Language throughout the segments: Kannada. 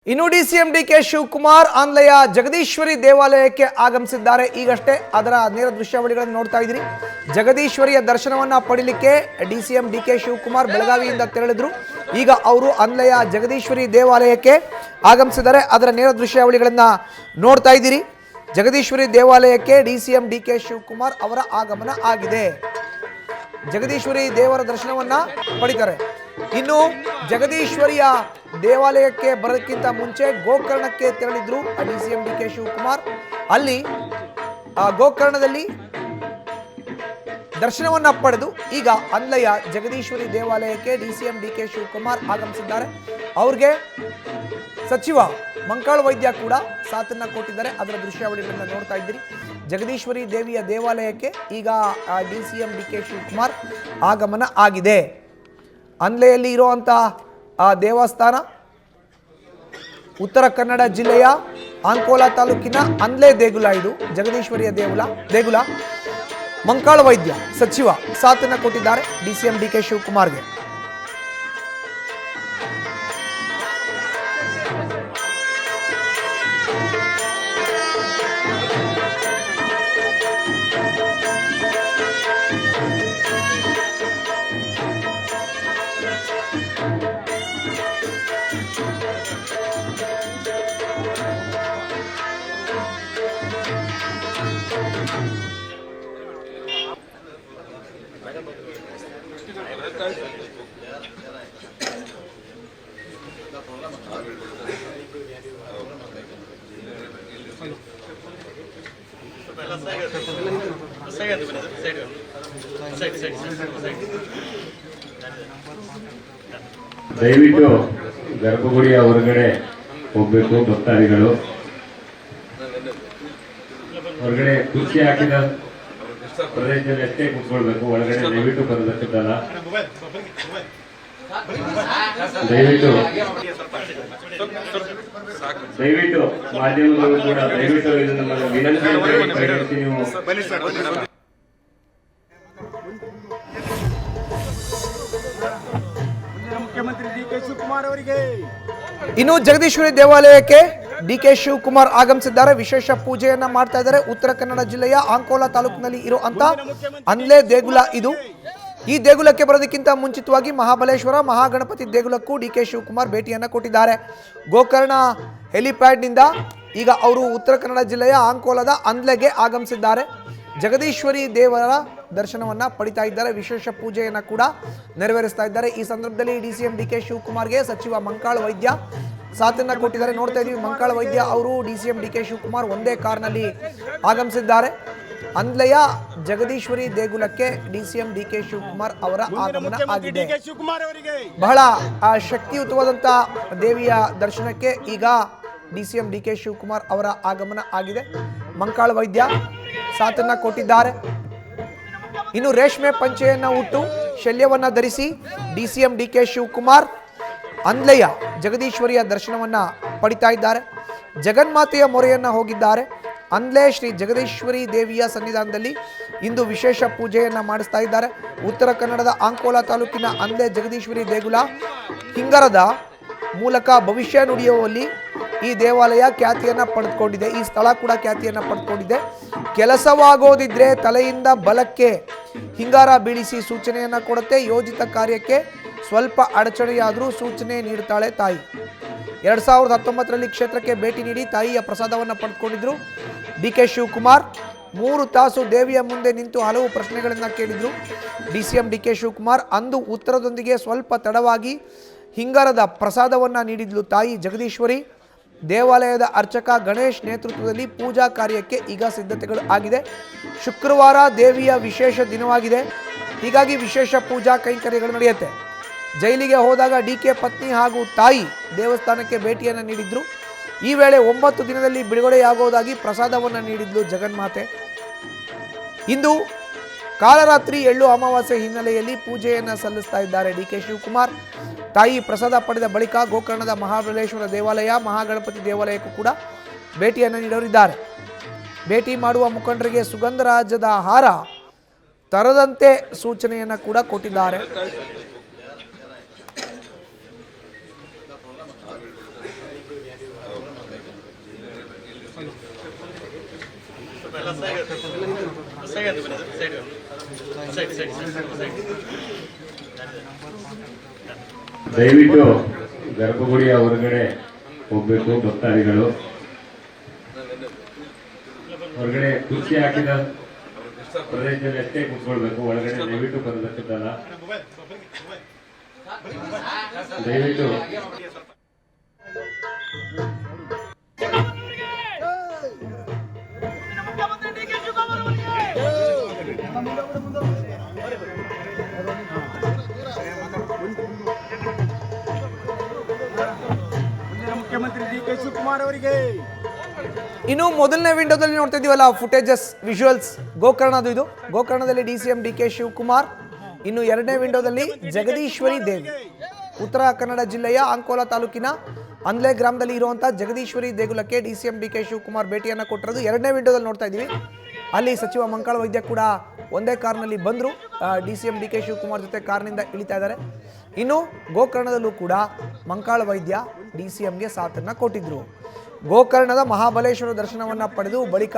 ಇನ್ನು ಡಿಸಿಎಂ ಡಿಕೆ ಶಿವಕುಮಾರ್ ಆನ್ಲಯ ಜಗದೀಶ್ವರಿ ದೇವಾಲಯಕ್ಕೆ ಆಗಮಿಸಿದ್ದಾರೆ. ಈಗಷ್ಟೇ ಅದರ ನೇರ ದೃಶ್ಯಾವಳಿಗಳನ್ನು ನೋಡ್ತಾ ಇದ್ದೀರಿ. ಜಗದೀಶ್ವರಿಯ ದರ್ಶನವನ್ನ ಪಡೆಯಲಿಕ್ಕೆ ಡಿಸಿಎಂ ಡಿಕೆ ಶಿವಕುಮಾರ್ ಬೆಳಗಾವಿಯಿಂದ ತೆರಳಿದ್ರು. ಈಗ ಅವರು ಆನ್ಲಯ ಜಗದೀಶ್ವರಿ ದೇವಾಲಯಕ್ಕೆ ಆಗಮಿಸಿದ್ದಾರೆ. ಅದರ ನೇರ ದೃಶ್ಯಾವಳಿಗಳನ್ನು ನೋಡ್ತಾ ಇದ್ದೀರಿ. ಜಗದೀಶ್ವರಿ ದೇವಾಲಯಕ್ಕೆ ಡಿಸಿಎಂ ಡಿಕೆ ಶಿವಕುಮಾರ್ ಅವರ ಆಗಮನ ಆಗಿದೆ. ಜಗದೀಶ್ವರಿ ದೇವರ ದರ್ಶನವನ್ನ ಪಡಿತಾರೆ. ಇನ್ನು ಜಗದೀಶ್ವರಿಯ ದೇವಾಲಯಕ್ಕೆ ಬರೋದಕ್ಕಿಂತ ಮುಂಚೆ ಗೋಕರ್ಣಕ್ಕೆ ತೆರಳಿದ್ರು ಡಿಸಿಎಂ ಡಿಕೆ ಶಿವಕುಮಾರ್. ಅಲ್ಲಿ ಆ ಗೋಕರ್ಣದಲ್ಲಿ ದರ್ಶನವನ್ನ ಪಡೆದು ಈಗ ಆನ್ಲಯ ಜಗದೀಶ್ವರಿ ದೇವಾಲಯಕ್ಕೆ ಡಿಸಿಎಂ ಡಿಕೆ ಶಿವಕುಮಾರ್ ಆಗಮಿಸಿದ್ದಾರೆ. ಅವ್ರಿಗೆ ಸಚಿವ ಮಂಕಾಳ ವೈದ್ಯ ಕೂಡ ಸಾಥನ್ನ ಕೊಟ್ಟಿದ್ದಾರೆ. ಅದರ ದೃಶ್ಯಾವಳಿಗಳನ್ನ ನೋಡ್ತಾ ಇದ್ದೀರಿ. ಜಗದೀಶ್ವರಿ ದೇವಿಯ ದೇವಾಲಯಕ್ಕೆ ಈಗ ಡಿಸಿಎಂ ಡಿಕೆ ಶಿವಕುಮಾರ್ ಆಗಮನ ಆಗಿದೆ. ಆನ್ಲೆಯಲ್ಲಿ ಇರುವಂಥ ದೇವಸ್ಥಾನ ಉತ್ತರ ಕನ್ನಡ ಜಿಲ್ಲೆಯ ಅಂಕೋಲಾ ತಾಲೂಕಿನ ಆನ್ಲೆ ದೇಗುಲ. ಇದು ಜಗದೀಶ್ವರಿಯ ದೇಗುಲ. ಮಂಕಾಳ ವೈದ್ಯ ಸಚಿವ ಸಾಥನ್ನ ಕೊಟ್ಟಿದ್ದಾರೆ ಡಿಸಿಎಂ ಡಿಕೆ ಶಿವಕುಮಾರ್ಗೆ. ದಯವಿಟ್ಟು ಗರ್ಭಗುಡಿಯ ಹೊರಗಡೆ ಹೋಗ್ಬೇಕು. ಭಕ್ತಾದಿಗಳು ಹೊರಗಡೆ ಕುರ್ಚಿ ಹಾಕಿದ ಪ್ರದೇಶದಲ್ಲಿ ಅಷ್ಟೇ ಕೂತ್ಕೊಳ್ಬೇಕು. ಒಳಗಡೆ ದಯವಿಟ್ಟು ಬರಬೇಕಲ್ಲ. ದಯವಿಟ್ಟು ಮಾಧ್ಯಮದವರು ಕೂಡ ದಯವಿಟ್ಟು ಇದನ್ನು ವಿನಂತಿ ನೀವು ಇನ್ನು ಜಗದೀಶ್ವರಿ ದೇವಾಲಯಕ್ಕೆ ಡಿಕೆ ಶಿವಕುಮಾರ್ ಆಗಮಿಸಿದ್ದಾರೆ. ವಿಶೇಷ ಪೂಜೆಯನ್ನ ಮಾಡ್ತಾ ಇದ್ದಾರೆ. ಉತ್ತರ ಕನ್ನಡ ಜಿಲ್ಲೆಯ ಅಂಕೋಲಾ ತಾಲೂಕಿನಲ್ಲಿ ಇರುವಂತ ಆನ್ಲೆ ದೇಗುಲ ಇದು. ಈ ದೇಗುಲಕ್ಕೆ ಬರೋದಕ್ಕಿಂತ ಮುಂಚಿತವಾಗಿ ಮಹಾಬಲೇಶ್ವರ ಮಹಾಗಣಪತಿ ದೇಗುಲಕ್ಕೂ ಡಿಕೆ ಶಿವಕುಮಾರ್ ಭೇಟಿಯನ್ನ ಕೊಟ್ಟಿದ್ದಾರೆ. ಗೋಕರ್ಣ ಹೆಲಿಪ್ಯಾಡ್ನಿಂದ ಈಗ ಅವರು ಉತ್ತರ ಕನ್ನಡ ಜಿಲ್ಲೆಯ ಅಂಕೋಲಾದ ಆನ್ಲೆಗೆ ಆಗಮಿಸಿದ್ದಾರೆ. ಜಗದೀಶ್ವರಿ ದೇವರ ದರ್ಶನವನ್ನ ಪಡಿತಾ ಇದ್ದಾರೆ. ವಿಶೇಷ ಪೂಜೆಯನ್ನ ಕೂಡ ನೆರವೇರಿಸ್ತಾ ಇದ್ದಾರೆ. ಈ ಸಂದರ್ಭದಲ್ಲಿ ಡಿಸಿಎಂ ಡಿಕೆ ಶಿವಕುಮಾರ್ಗೆ ಸಚಿವ ಮಂಕಾಳ ವೈದ್ಯ ಸಾಥನ್ನ ಕೊಟ್ಟಿದ್ದಾರೆ. ನೋಡ್ತಾ ಇದೀವಿ, ಮಂಕಾಳ ವೈದ್ಯ ಅವರು ಡಿಸಿಎಂ ಡಿಕೆ ಶಿವಕುಮಾರ್ ಒಂದೇ ಕಾರ್ನಲ್ಲಿ ಆಗಮಿಸಿದ್ದಾರೆ. ಆನ್ಲೆಯ ಜಗದೀಶ್ವರಿ ದೇಗುಲಕ್ಕೆ ಡಿಸಿಎಂ ಡಿಕೆ ಶಿವಕುಮಾರ್ ಅವರ ಆಗಮನ ಆಗಿದೆ. ಬಹಳ ಶಕ್ತಿಯುತವಾದಂಥ ದೇವಿಯ ದರ್ಶನಕ್ಕೆ ಈಗ ಡಿಸಿಎಂ ಡಿಕೆ ಶಿವಕುಮಾರ್ ಅವರ ಆಗಮನ ಆಗಿದೆ. ಮಂಕಾಳ ವೈದ್ಯ ಸಾಥನ್ನ ಕೊಟ್ಟಿದ್ದಾರೆ. ಇನ್ನು ರೇಷ್ಮೆ ಪಂಚೆಯನ್ನ ಉಟ್ಟು ಶಲ್ಯವನ್ನ ಧರಿಸಿ ಡಿಸಿಎಂ ಡಿಕೆ ಶಿವಕುಮಾರ್ ಆನ್ಲೆಯ ಜಗದೀಶ್ವರಿಯ ದರ್ಶನವನ್ನ ಪಡಿತಾ ಇದ್ದಾರೆ. ಜಗನ್ಮಾತೆಯ ಮೊರೆಯನ್ನ ಹೋಗಿದ್ದಾರೆ. ಆನ್ಲೆ ಶ್ರೀ ಜಗದೀಶ್ವರಿ ದೇವಿಯ ಸನ್ನಿಧಾನದಲ್ಲಿ ಇಂದು ವಿಶೇಷ ಪೂಜೆಯನ್ನ ಮಾಡಿಸ್ತಾ ಇದ್ದಾರೆ. ಉತ್ತರ ಕನ್ನಡದ ಅಂಕೋಲಾ ತಾಲೂಕಿನ ಆನ್ಲೆ ಜಗದೀಶ್ವರಿ ದೇಗುಲ ಹಿಂಗರದ ಮೂಲಕ ಭವಿಷ್ಯ ನುಡಿಯುವಲ್ಲಿ ಈ ದೇವಾಲಯ ಖ್ಯಾತಿಯನ್ನ ಪಡೆದುಕೊಂಡಿದೆ. ಈ ಸ್ಥಳ ಕೂಡ ಖ್ಯಾತಿಯನ್ನ ಪಡೆದುಕೊಂಡಿದೆ. ಕೆಲಸವಾಗೋದಿದ್ರೆ ತಲೆಯಿಂದ ಬಲಕ್ಕೆ ಹಿಂಗಾರ ಬೀಳಿಸಿ ಸೂಚನೆಯನ್ನ ಕೊಡುತ್ತೆ. ಯೋಜಿತ ಕಾರ್ಯಕ್ಕೆ ಸ್ವಲ್ಪ ಅಡಚಣೆಯಾದರೂ ಸೂಚನೆ ನೀಡುತ್ತಾಳೆ ತಾಯಿ. 2019ರಲ್ಲಿ ಕ್ಷೇತ್ರಕ್ಕೆ ಭೇಟಿ ನೀಡಿ ತಾಯಿಯ ಪ್ರಸಾದವನ್ನು ಪಡೆದುಕೊಂಡಿದ್ರು ಡಿಕೆ ಶಿವಕುಮಾರ್. 3 ತಾಸು ದೇವಿಯ ಮುಂದೆ ನಿಂತು ಹಲವು ಪ್ರಶ್ನೆಗಳನ್ನು ಕೇಳಿದ್ರು ಡಿಸಿಎಂ ಡಿಕೆ ಶಿವಕುಮಾರ್. ಅಂದು ಉತ್ತರದೊಂದಿಗೆ ಸ್ವಲ್ಪ ತಡವಾಗಿ ಹಿಂಗಾರದ ಪ್ರಸಾದವನ್ನು ನೀಡಿದ್ಲು ತಾಯಿ ಜಗದೀಶ್ವರಿ. ದೇವಾಲಯದ ಅರ್ಚಕ ಗಣೇಶ್ ನೇತೃತ್ವದಲ್ಲಿ ಪೂಜಾ ಕಾರ್ಯಕ್ಕೆ ಈಗ ಸಿದ್ಧತೆಗಳು ಆಗಿದೆ. ಶುಕ್ರವಾರ ದೇವಿಯ ವಿಶೇಷ ದಿನವಾಗಿದೆ. ಹೀಗಾಗಿ ವಿಶೇಷ ಪೂಜಾ ಕೈಂಕರ್ಯಗಳು ನಡೆಯುತ್ತೆ. ಜೈಲಿಗೆ ಹೋದಾಗ ಡಿಕೆ ಪತ್ನಿ ಹಾಗೂ ತಾಯಿ ದೇವಸ್ಥಾನಕ್ಕೆ ಭೇಟಿಯನ್ನು ನೀಡಿದ್ರು. ಈ ವೇಳೆ 9 ದಿನದಲ್ಲಿ ಬಿಡುಗಡೆಯಾಗುವುದಾಗಿ ಪ್ರಸಾದವನ್ನು ನೀಡಿದ್ಲು ಜಗನ್ಮಾತೆ. ಇಂದು ಕಾಲರಾತ್ರಿ ಎಳ್ಳು ಅಮಾವಾಸ್ಯೆ ಹಿನ್ನೆಲೆಯಲ್ಲಿ ಪೂಜೆಯನ್ನು ಸಲ್ಲಿಸ್ತಾ ಇದ್ದಾರೆ ಡಿಕೆ ಶಿವಕುಮಾರ್. ತಾಯಿ ಪ್ರಸಾದ ಪಡೆದ ಬಳಿಕ ಗೋಕರ್ಣದ ಮಹಾಬಲೇಶ್ವರ ದೇವಾಲಯ ಮಹಾಗಣಪತಿ ದೇವಾಲಯಕ್ಕೂ ಕೂಡ ಭೇಟಿಯನ್ನು ನೀಡಲಿದ್ದಾರೆ. ಭೇಟಿ ಮಾಡುವ ಮುಖಂಡರಿಗೆ ಸುಗಂಧರಾಜದ ಹಾರ ತರದಂತೆ ಸೂಚನೆಯನ್ನು ಕೂಡ ಕೊಟ್ಟಿದ್ದಾರೆ. ದಯವಿಟ್ಟು ಗರ್ಭಗುಡಿಯ ಹೊರಗಡೆ ಹೋಗ್ಬೇಕು. ಭಕ್ತಾದಿಗಳು ಹೊರಗಡೆ ಕುರ್ಚಿ ಹಾಕಿದ ಪ್ರದೇಶದಲ್ಲಿ ಅಷ್ಟೇ ಕೂತ್ಕೊಳ್ಬೇಕು. ಒಳಗಡೆ ದಯವಿಟ್ಟು ಬರೋದಕ್ಕಿದ್ದಲ್ಲ. ದಯವಿಟ್ಟು ಮುಖ್ಯಮಂತ್ರಿ ಡಿ.ಕೆ. ಶಿವಕುಮಾರ್ ಅವರಿಗೆ. ಇನ್ನು ಮೊದಲನೇ ವಿಂಡೋದಲ್ಲಿ ನೋಡ್ತಾ ಇದೀವಲ್ಲ ಫುಟೇಜಸ್ ವಿಜುವಲ್ಸ್ ಗೋಕರ್ಣದು. ಇದು ಗೋಕರ್ಣದಲ್ಲಿ ಡಿ.ಸಿ.ಎಂ ಡಿ.ಕೆ. ಶಿವಕುಮಾರ್. ಇನ್ನು ಎರಡನೇ ವಿಂಡೋದಲ್ಲಿ ಜಗದೀಶ್ವರಿ ದೇವಿ, ಉತ್ತರ ಕನ್ನಡ ಜಿಲ್ಲೆಯ ಅಂಕೋಲಾ ತಾಲೂಕಿನ ಅಂದ್ಲೆ ಗ್ರಾಮದಲ್ಲಿ ಇರುವಂಥ ಜಗದೀಶ್ವರಿ ದೇಗುಲಕ್ಕೆ ಡಿ.ಸಿ.ಎಂ ಡಿ.ಕೆ. ಶಿವಕುಮಾರ್ ಭೇಟಿಯನ್ನು ಕೊಟ್ಟಿರೋದು ಎರಡನೇ ವಿಂಡೋದಲ್ಲಿ ನೋಡ್ತಾ ಇದ್ದೀವಿ. ಅಲ್ಲಿ ಸಚಿವ ಮಂಕಾಳ ವೈದ್ಯ ಕೂಡ ಒಂದೇ ಕಾರ್ನಲ್ಲಿ ಬಂದರು. ಡಿ.ಸಿ.ಎಂ ಡಿ.ಕೆ. ಶಿವಕುಮಾರ್ ಜೊತೆ ಕಾರ್ನಿಂದ ಇಳಿತಾ ಇದ್ದಾರೆ. ಇನ್ನು ಗೋಕರ್ಣದಲ್ಲೂ ಕೂಡ ಮಂಕಾಳ ವೈದ್ಯ ಡಿ.ಸಿ.ಎಂಗೆ ಸಾಥನ್ನು ಕೊಟ್ಟಿದ್ರು. ಗೋಕರ್ಣದ ಮಹಾಬಲೇಶ್ವರ ದರ್ಶನವನ್ನು ಪಡೆದು ಬಳಿಕ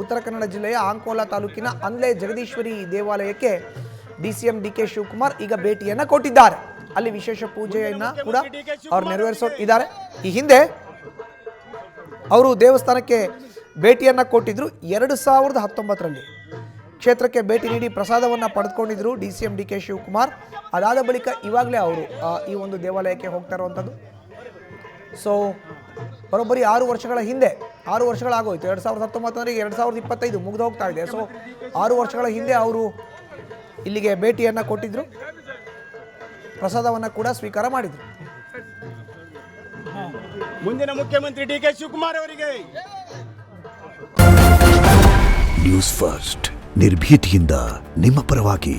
ಉತ್ತರ ಕನ್ನಡ ಜಿಲ್ಲೆಯ ಅಂಕೋಲಾ ತಾಲೂಕಿನ ಅಂದ್ಲೆ ಜಗದೀಶ್ವರಿ ದೇವಾಲಯಕ್ಕೆ ಡಿ.ಸಿ.ಎಂ ಡಿ.ಕೆ. ಶಿವಕುಮಾರ್ ಈಗ ಭೇಟಿಯನ್ನು ಕೊಟ್ಟಿದ್ದಾರೆ. ಅಲ್ಲಿ ವಿಶೇಷ ಪೂಜೆಯನ್ನು ಕೂಡ ಅವ್ರು ನೆರವೇರಿಸಿದ್ದಾರೆ. ಈ ಹಿಂದೆ ಅವರು ದೇವಸ್ಥಾನಕ್ಕೆ ಭೇಟಿಯನ್ನು ಕೊಟ್ಟಿದ್ರು 2019ರಲ್ಲಿ. ಕ್ಷೇತ್ರಕ್ಕೆ ಭೇಟಿ ನೀಡಿ ಪ್ರಸಾದವನ್ನು ಪಡೆದುಕೊಂಡಿದ್ರು ಡಿ.ಸಿ.ಎಂ ಡಿ.ಕೆ. ಶಿವಕುಮಾರ್. ಅದಾದ ಬಳಿಕ ಇವಾಗಲೇ ಅವರು ಈ ಒಂದು ದೇವಾಲಯಕ್ಕೆ ಹೋಗ್ತಾ ಇರುವಂಥದ್ದು. ಸೊ ಬರೋಬ್ಬರಿ 6 ವರ್ಷಗಳ ಹಿಂದೆ, 6 ವರ್ಷಗಳಾಗೋಯ್ತು. 2019 ಅಂದರೆ 2025 ಮುಗಿದು ಹೋಗ್ತಾ ಇದೆ. ಸೊ 6 ವರ್ಷಗಳ ಹಿಂದೆ ಅವರು ಇಲ್ಲಿಗೆ ಭೇಟಿಯನ್ನು ಕೊಟ್ಟಿದ್ರು, ಪ್ರಸಾದವನ್ನು ಕೂಡ ಸ್ವೀಕಾರ ಮಾಡಿದರು. ಮುಂದಿನ ಮುಖ್ಯಮಂತ್ರಿ ಡಿ.ಕೆ. ಶಿವಕುಮಾರ್ ಅವರಿಗೆ. ನ್ಯೂಸ್ ಫಸ್ಟ್ ನಿರ್ಭೀತಿಯಿಂದ ನಿಮ್ಮ ಪರವಾಗಿ.